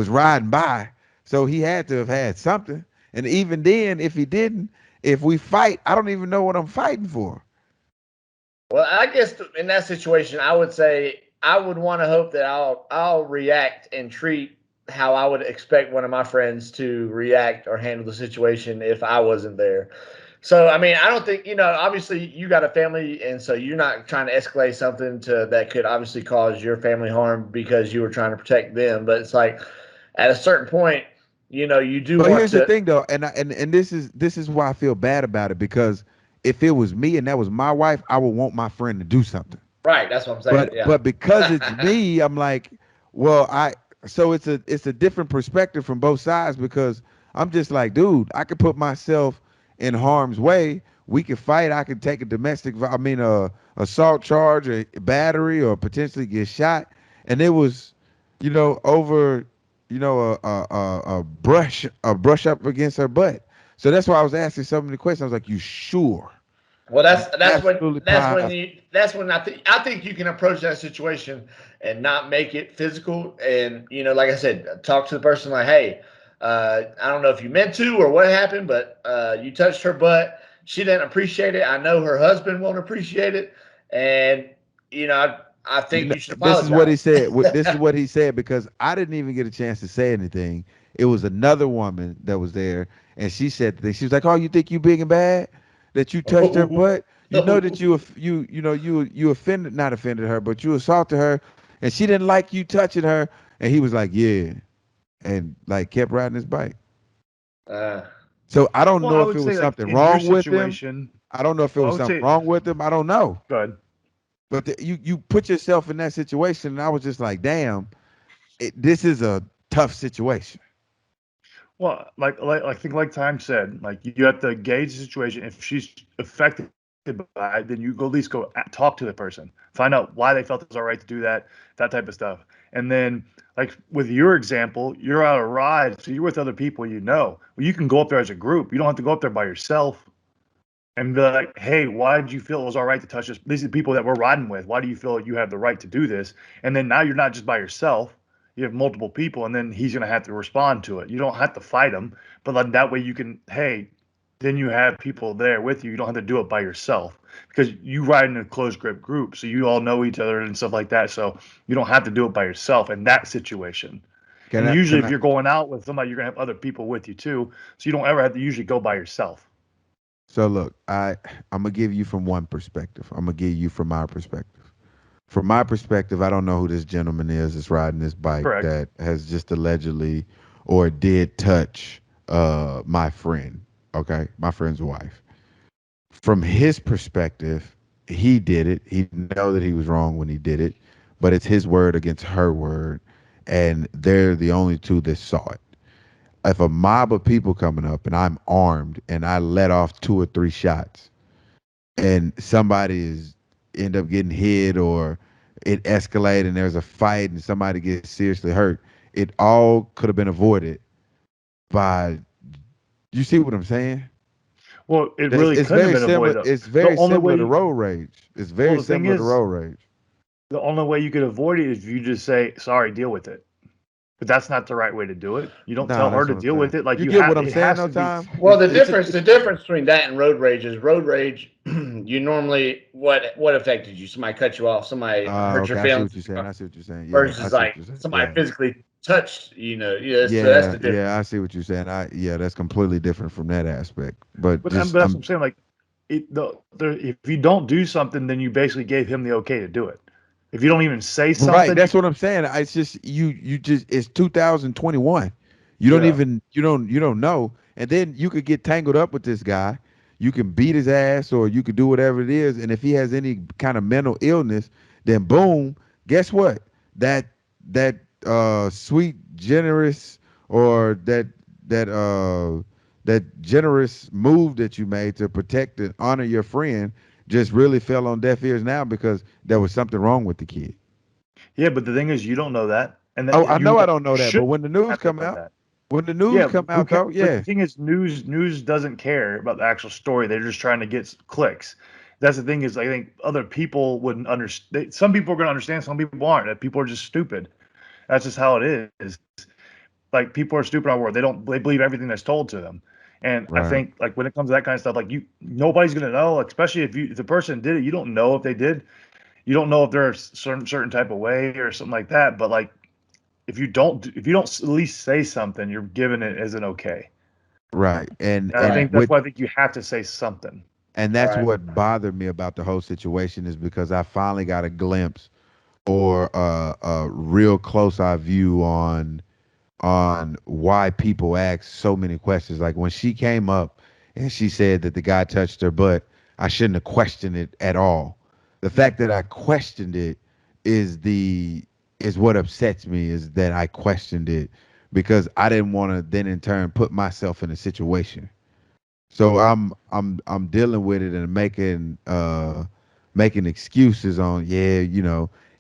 riding by, so he had to have had something. And even then, if he didn't, if we fight, I don't even know what I'm fighting for. Well, I guess in that situation, I would say I would want to hope that I'll react and treat how I would expect one of my friends to react or handle the situation if I wasn't there. So, I mean, I don't think, obviously you got a family, and so you're not trying to escalate something that could obviously cause your family harm because you were trying to protect them. But it's like at a certain point, you do But want here's the to. thing, though, and this is why I feel bad about it, because if it was me and that was my wife, I would want my friend to do something. Right. That's what I'm saying. But Yeah. but because it's me, I'm like, well, so it's a different perspective from both sides, because I'm just like, dude, I could put myself in harm's way. We could fight. I could take a assault charge, or battery, or potentially get shot. And it was, over, a brush up against her butt. So that's why I was asking so many questions. I was like, you sure? Well, You absolutely positive? that's when I think you can approach that situation and not make it physical, and like I said, talk to the person like, hey, I don't know if you meant to or what happened, but you touched her butt. She didn't appreciate it. I know her husband won't appreciate it, and I think you should This is what he apologize. said. This is what he said, because I didn't even get a chance to say anything. It was another woman that was there, and she said the thing. She was like, "Oh, you think you big and bad that you touched her butt? You know that you offended, not offended her, but you assaulted her, and she didn't like you touching her." And he was like, "Yeah," and like kept riding his bike. Uh, So I don't Well, know I if would it say was like something in your wrong with him. situation. I don't know if it Well, I was would something say, wrong with him. I don't know. go ahead. But you put yourself in that situation, and I was just like, damn, this is a tough situation. Well, like I think like Time said, like you have to gauge the situation. If she's affected by it, then you go at least talk to the person, find out why they felt it was all right to do that type of stuff. And then, like with your example, you're out a ride, so you're with other people you know. Well, you can go up there as a group. You don't have to go up there by yourself and be like, hey, why did you feel it was all right to touch this? These are the people that we're riding with. Why do you feel you have the right to do this? And then now you're not just by yourself. You have multiple people, and then he's going to have to respond to it. You don't have to fight him, but like that way you can, hey, then you have people there with you. You don't have to do it by yourself because you ride in a closed grip group. So you all know each other and stuff like that. So you don't have to do it by yourself in that situation. Can And I? usually Can if I? you're going out with somebody, you're going to have other people with you too. So you don't ever have to usually go by yourself. So look, I'm gonna give you from one perspective. I'm gonna give you from my perspective. From my perspective, I don't know who this gentleman is that's riding this bike Correct. that has just allegedly or did touch my friend. Okay, my friend's wife. From his perspective, he did it. He know that he was wrong when he did it, but it's his word against her word, and they're the only two that saw it. If a mob of people coming up and I'm armed and I let off 2 or 3 shots and somebody is end up getting hit, or it escalates and there's a fight and somebody gets seriously hurt, it all could have been avoided by, you see what I'm saying? Well, it It's, really it's couldn't have very been similar. avoided. It's The very only similar to way, road rage. It's well, very the thing similar to is, road rage. the only way you could avoid it is if you just say, sorry, deal with it. But that's not the right way to do it. You don't No, tell her that's to what I'm deal saying. with it. Like You get what I'm it saying, has no to be, time. well, the it's difference the difference between that and road rage is road rage. You normally what affected you? Somebody cut you off. Somebody hurt your Okay, I see what feelings. you're saying. I see what you're saying. Yeah, I Versus see what like you're saying. somebody Yeah. physically touched, that's the difference. Yeah, I see what you're saying. That's completely different from that aspect. But But just that's what I'm saying. Like, if you don't do something, then you basically gave him the okay to do it. If you don't even say right, something, that's what I'm saying. It's just you just it's 2021. You don't yeah, even you don't know, and then you could get tangled up with this guy. You can beat his ass, or you could do whatever it is. And if he has any kind of mental illness, then boom, guess what? That sweet, generous, or that generous move that you made to protect and honor your friend just really fell on deaf ears now because there was something wrong with the kid. yeah. But the thing is, you don't know that, and Oh, that I know I don't know that, but should when the news have to come know out, that. when the news Yeah, come who out cares? though, But the yeah, thing is, news doesn't care about the actual story. They're just trying to get clicks. That's the thing is, I think other people wouldn't understand. Some people are going to understand, some people aren't. That people are just stupid. That's just how it is. Like people are stupid in our world. They believe everything that's told to them. And I right, think like when it comes to that kind of stuff, like nobody's going to know. Like, especially if the person did it, you don't know if they did. You don't know if they're a certain type of way or something like that. But like if you don't at least say something, you're giving it as an okay. right, and And I and think that's with why I think you have to say something. and that's Right. what bothered me about the whole situation is because I finally got a glimpse or a real close eye view on why people ask so many questions. Like when she came up and she said that the guy touched her butt, I shouldn't have questioned it at all. The fact that I questioned it is the is what upsets me is that I questioned it because I didn't want to then in turn put myself in a situation. So I'm dealing with it and making excuses on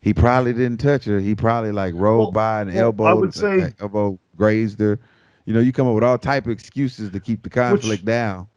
he probably didn't touch her. He probably like rolled Well, by and I would say elbow grazed her. You come up with all type of excuses to keep the which conflict down.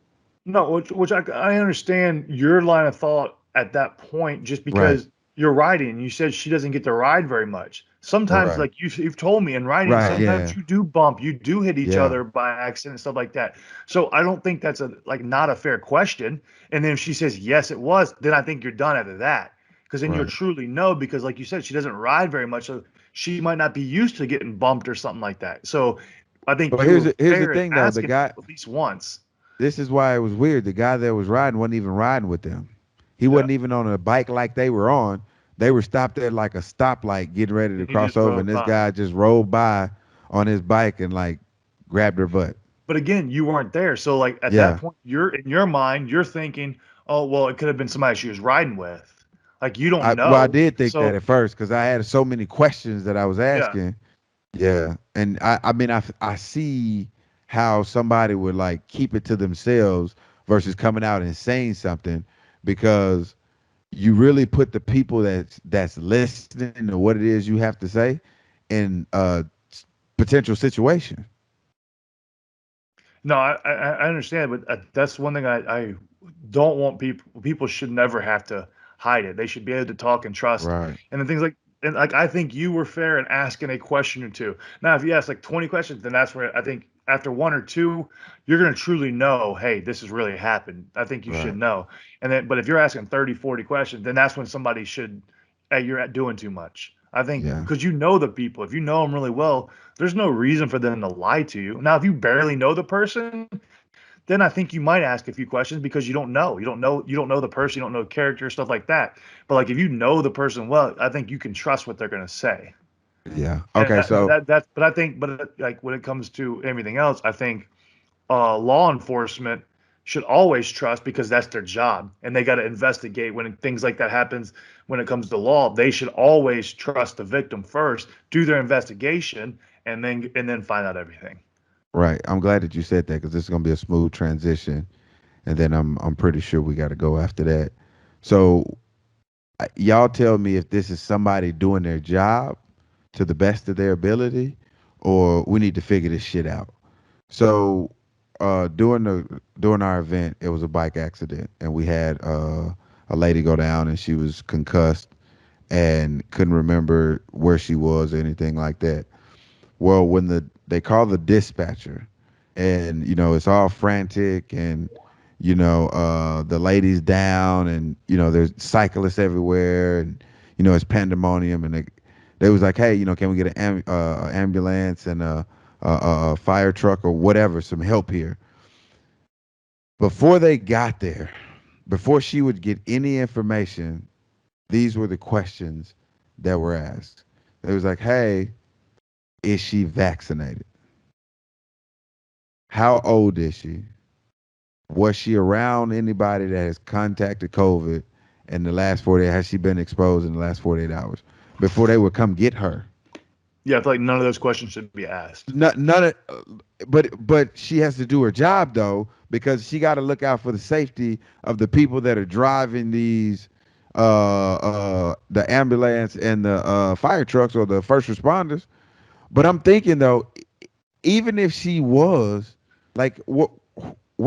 no, which I understand your line of thought at that point, just Right. because you're writing. You said she doesn't get to ride very much. Sometimes, Right. like you've told me in writing, Right. sometimes Yeah. you do bump, you do hit each Yeah. other by accident and stuff like that. So I don't think that's not a fair question. And then if she says yes, it was, then I think you're done after that. Because then you'll Right. truly know. Because like you said, she doesn't ride very much, so she might not be used to getting bumped or something like that. So I think But you were here's the fair in thing though. The asking guy at least once. This is why it was weird. The guy that was riding wasn't even riding with them. He Yeah. wasn't even on a bike like they were on. They were stopped at like a stoplight getting ready to And he cross just over, and rode this by. guy just rolled by on his bike and like grabbed her butt. But again, you weren't there. So like at that Yeah. point, you're in your mind, you're thinking, oh well, it could have been somebody she was riding with. Like you don't I know. did think that So at first because I had so many questions that I was yeah. asking. Yeah. And I mean I see how somebody would like keep it to themselves versus coming out and saying something because you really put the people that's listening to what it is you have to say in a potential situation. No, I understand, but that's one thing I don't want people should never have to hide it. They should be able to talk and trust. Right. And then things like and like I think you were fair in asking a question or two. Now, if you ask like 20 questions, then that's where I think after one or two, you're going to truly know, hey, this has really happened. I think you should Right. know. And then, but if you're asking 30, 40 questions, then that's when somebody should, hey, you're doing too much. I think Yeah. because you know the people, if you know them really well, there's no reason for them to lie to you. Now, if you barely know the person, then I think you might ask a few questions because you don't know. You don't know the person, you don't know character, stuff like that. But like if you know the person well, I think you can trust what they're going to say. Yeah. And Okay. So that's but I think like when it comes to everything else, I think law enforcement should always trust because that's their job and they got to investigate when things like that happens. When it comes to law, they should always trust the victim first, do their investigation, and then find out everything. right. I'm glad that you said that because this is gonna be a smooth transition, and then I'm pretty sure we got to go after that. So y'all tell me if this is somebody doing their job to the best of their ability, or we need to figure this shit out. So during our event, it was a bike accident, and we had a lady go down, and she was concussed and couldn't remember where she was or anything like that. Well, when they call the dispatcher, and it's all frantic, and the lady's down, and there's cyclists everywhere, and it's pandemonium, and They was like, hey, can we get an ambulance and a fire truck or whatever, some help here? Before they got there, before she would get any information, these were the questions that were asked. It was like, hey, is she vaccinated? How old is she? Was she around anybody that has contacted COVID in the last 48? Has she been exposed in the last 48 hours before they would come get her? Yeah, I feel like none of those questions should be asked. None of, but she has to do her job though, because she got to look out for the safety of the people that are driving these the ambulance and the fire trucks or the first responders. But I'm thinking though, even if she was, like, what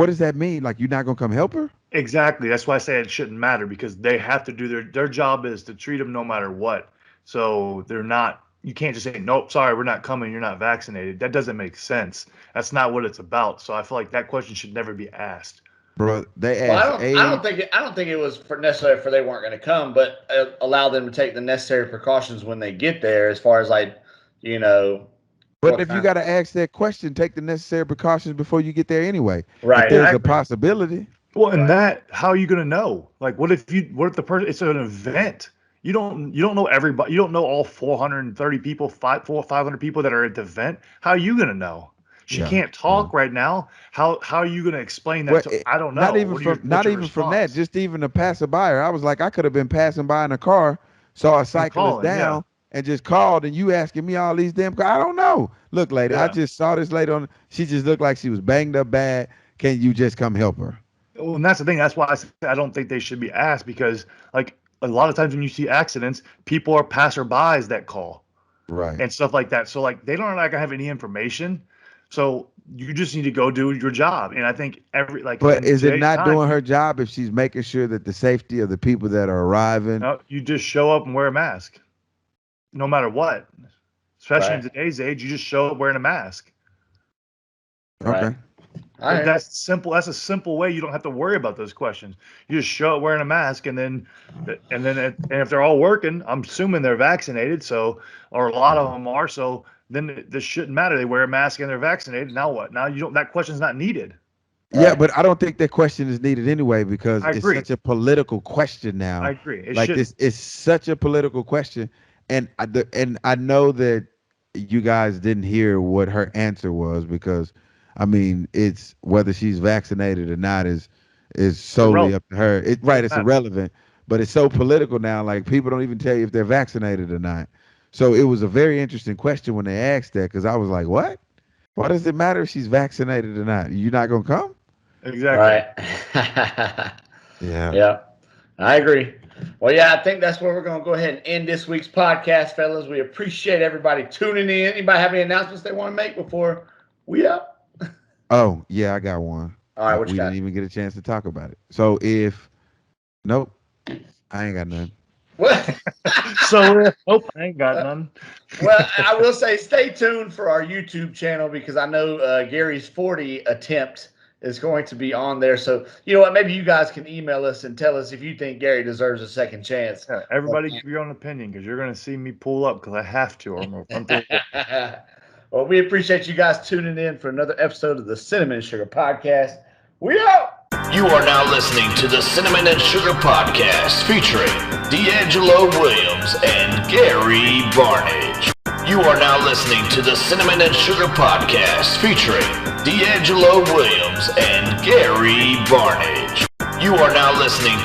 does that mean? Like, you're not gonna come help her? Exactly. That's why I say it shouldn't matter, because they have to do their job is to treat them no matter what. So they're not. You can't just say, nope, sorry, we're not coming. You're not vaccinated. That doesn't make sense. That's not what it's about. So I feel like that question should never be asked. Bro, they asked. I don't think it was necessary for they weren't going to come, but allow them to take the necessary precautions when they get there, as far as like, But if you got to ask that question, take the necessary precautions before you get there anyway. Right. If there's a possibility. Well, and that, how are you going to know? Like, what if the person? It's an event. You don't know everybody. You don't know all 430 people, 500 people that are at the event. How are you going to know? She can't talk right now. How are you going to explain that? I don't know. Not even from that. Just even a passerby. I was like, I could have been passing by in a car, saw a cyclist down, and just called. And you asking me all these damn. I don't know. Look, lady, I just saw this lady on. She just looked like she was banged up bad. Can you just come help her? Well, and that's the thing. That's why I don't think they should be asked, because like a lot of times when you see accidents, people are passerbys that call, right, and stuff like that. So like they don't like have any information. So you just need to go do your job. And I think But is it not doing her job if she's making sure that the safety of the people that are arriving? No, you just show up and wear a mask, no matter what. Especially in today's age, you just show up wearing a mask. Okay. That's simple. That's a simple way. You don't have to worry about those questions. You just show up wearing a mask, and then if they're all working, I'm assuming they're vaccinated. So, or a lot of them are. So then this shouldn't matter. They wear a mask and they're vaccinated. Now what? Now you don't. That question's not needed. Yeah, but I don't think that question is needed anyway, because it's such a political question now. I agree. It's such a political question, and I know that you guys didn't hear what her answer was, because I mean, it's whether she's vaccinated or not is solely up to her. It's irrelevant, but it's so political now. Like, people don't even tell you if they're vaccinated or not. So it was a very interesting question when they asked that, because I was like, what? Why does it matter if she's vaccinated or not? You're not gonna come? Exactly. Right. Yeah. I agree. Well, yeah, I think that's where we're going to go ahead and end this week's podcast, fellas. We appreciate everybody tuning in. Anybody have any announcements they want to make before we up? Oh, yeah, I got one. All right, what you got? We didn't even get a chance to talk about it. So nope, I ain't got none. What? Nope, I ain't got none. Well, I will say stay tuned for our YouTube channel, because I know Gary's 40 attempt is going to be on there. So, you know what? Maybe you guys can email us and tell us if you think Gary deserves a second chance. Yeah, everybody give your own opinion, because you're going to see me pull up because I have to. Or I'm going to Well, we appreciate you guys tuning in for another episode of the Cinnamon and Sugar Podcast. We out! You are now listening to the Cinnamon and Sugar Podcast, featuring DeAngelo Williams and Gary Barnage. You are now listening to the Cinnamon and Sugar Podcast, featuring DeAngelo Williams and Gary Barnage. You are now listening to